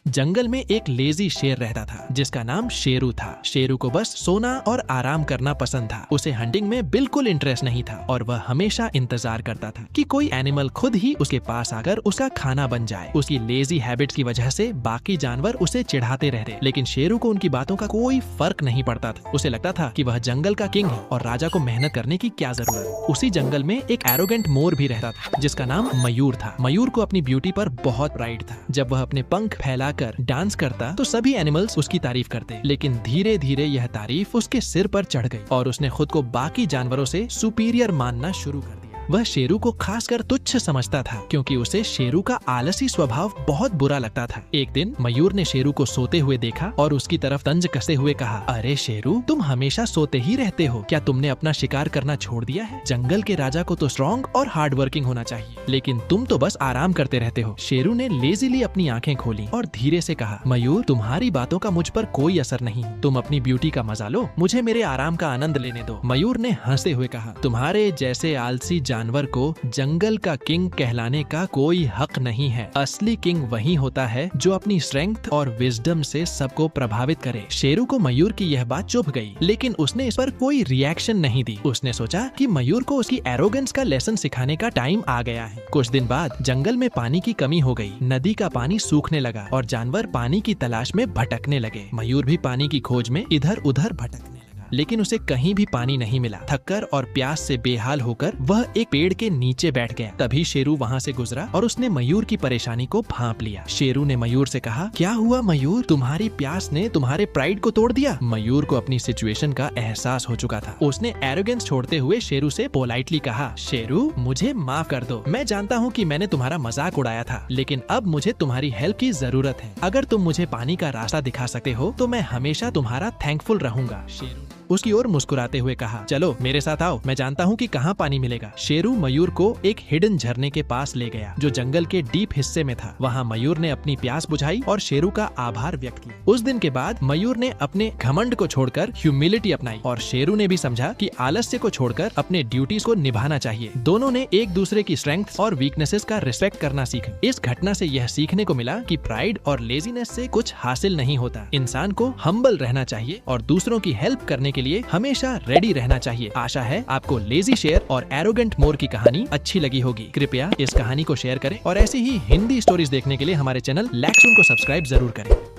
जंगल में एक लेजी शेर रहता था जिसका नाम शेरू था। शेरू को बस सोना और आराम करना पसंद था। उसे हंटिंग में बिल्कुल इंटरेस्ट नहीं था और वह हमेशा इंतजार करता था कि कोई एनिमल खुद ही उसके पास आकर उसका खाना बन जाए। उसकी लेजी हैबिट्स की वजह से बाकी जानवर उसे चिढ़ाते रहते, लेकिन शेरू को उनकी बातों का कोई फर्क नहीं पड़ता था। उसे लगता था कि वह जंगल का किंग है और राजा को मेहनत करने की क्या जरूरत। उसी जंगल में एक एरोगेंट मोर भी रहता था जिसका नाम मयूर था। मयूर को अपनी ब्यूटी पर बहुत प्राइड था। जब वह अपने पंख फैलाकर डांस करता तो सभी एनिमल्स उसकी तारीफ करते, लेकिन धीरे धीरे यह तारीफ उसके सिर पर चढ़ गई और उसने खुद को बाकी जानवरों से सुपीरियर मानना शुरू कर दिया। वह शेरू को खासकर तुच्छ समझता था क्योंकि उसे शेरू का आलसी स्वभाव बहुत बुरा लगता था। एक दिन मयूर ने शेरू को सोते हुए देखा और उसकी तरफ तंज कसते हुए कहा, अरे शेरू, तुम हमेशा सोते ही रहते हो, क्या तुमने अपना शिकार करना छोड़ दिया है? जंगल के राजा को तो स्ट्रॉन्ग और हार्ड वर्किंग होना चाहिए, लेकिन तुम तो बस आराम करते रहते हो। शेरू ने लेजीली अपनी आंखें खोली और धीरे से कहा, मयूर, तुम्हारी बातों का मुझ पर कोई असर नहीं। तुम अपनी ब्यूटी का मजा लो, मुझे मेरे आराम का आनंद लेने दो। मयूर ने हंसते हुए कहा, तुम्हारे जैसे आलसी जानवर को जंगल का किंग कहलाने का कोई हक नहीं है। असली किंग वही होता है जो अपनी स्ट्रेंथ और विजडम से सबको प्रभावित करे। शेरू को मयूर की यह बात चुभ गई, लेकिन उसने इस पर कोई रिएक्शन नहीं दी। उसने सोचा कि मयूर को उसकी एरोगेंस का लेसन सिखाने का टाइम आ गया है। कुछ दिन बाद जंगल में पानी की कमी हो गई। नदी का पानी सूखने लगा और जानवर पानी की तलाश में भटकने लगे। मयूर भी पानी की खोज में इधर उधर भटकने लगा, लेकिन उसे कहीं भी पानी नहीं मिला। थककर और प्यास से बेहाल होकर वह एक पेड़ के नीचे बैठ गया। तभी शेरू वहाँ से गुजरा और उसने मयूर की परेशानी को भांप लिया। शेरू ने मयूर से कहा, क्या हुआ मयूर, तुम्हारी प्यास ने तुम्हारे प्राइड को तोड़ दिया? मयूर को अपनी सिचुएशन का एहसास हो चुका था। उसने एरोगेंस छोड़ते हुए शेरू से पोलाइटली कहा, शेरू, मुझे माफ कर दो। मैं जानता हूँ कि मैंने तुम्हारा मजाक उड़ाया था, लेकिन अब मुझे तुम्हारी हेल्प की जरूरत है। अगर तुम मुझे पानी का रास्ता दिखा सकते हो तो मैं हमेशा तुम्हारा थैंकफुल रहूंगा। शेरू उसकी ओर मुस्कुराते हुए कहा, चलो मेरे साथ आओ, मैं जानता हूँ कि कहाँ पानी मिलेगा। शेरू मयूर को एक हिडन झरने के पास ले गया जो जंगल के डीप हिस्से में था। वहाँ मयूर ने अपनी प्यास बुझाई और शेरू का आभार व्यक्त किया। उस दिन के बाद मयूर ने अपने घमंड को छोड़कर ह्यूमिलिटी अपनाई और शेरू ने भी समझा कि आलस्य को छोड़कर अपने ड्यूटीज को निभाना चाहिए। दोनों ने एक दूसरे की स्ट्रेंथ और वीकनेसेस का रिस्पेक्ट करना सीखा। इस घटना से यह सीखने को मिला कि प्राइड और लेजीनेस से कुछ हासिल नहीं होता। इंसान को हम्बल रहना चाहिए और दूसरों की हेल्प करने के लिए हमेशा रेडी रहना चाहिए। आशा है आपको लेजी शेर और एरोगेंट मोर की कहानी अच्छी लगी होगी। कृपया इस कहानी को शेयर करें और ऐसी ही हिंदी स्टोरीज देखने के लिए हमारे चैनल लैक्सुन को सब्सक्राइब जरूर करें।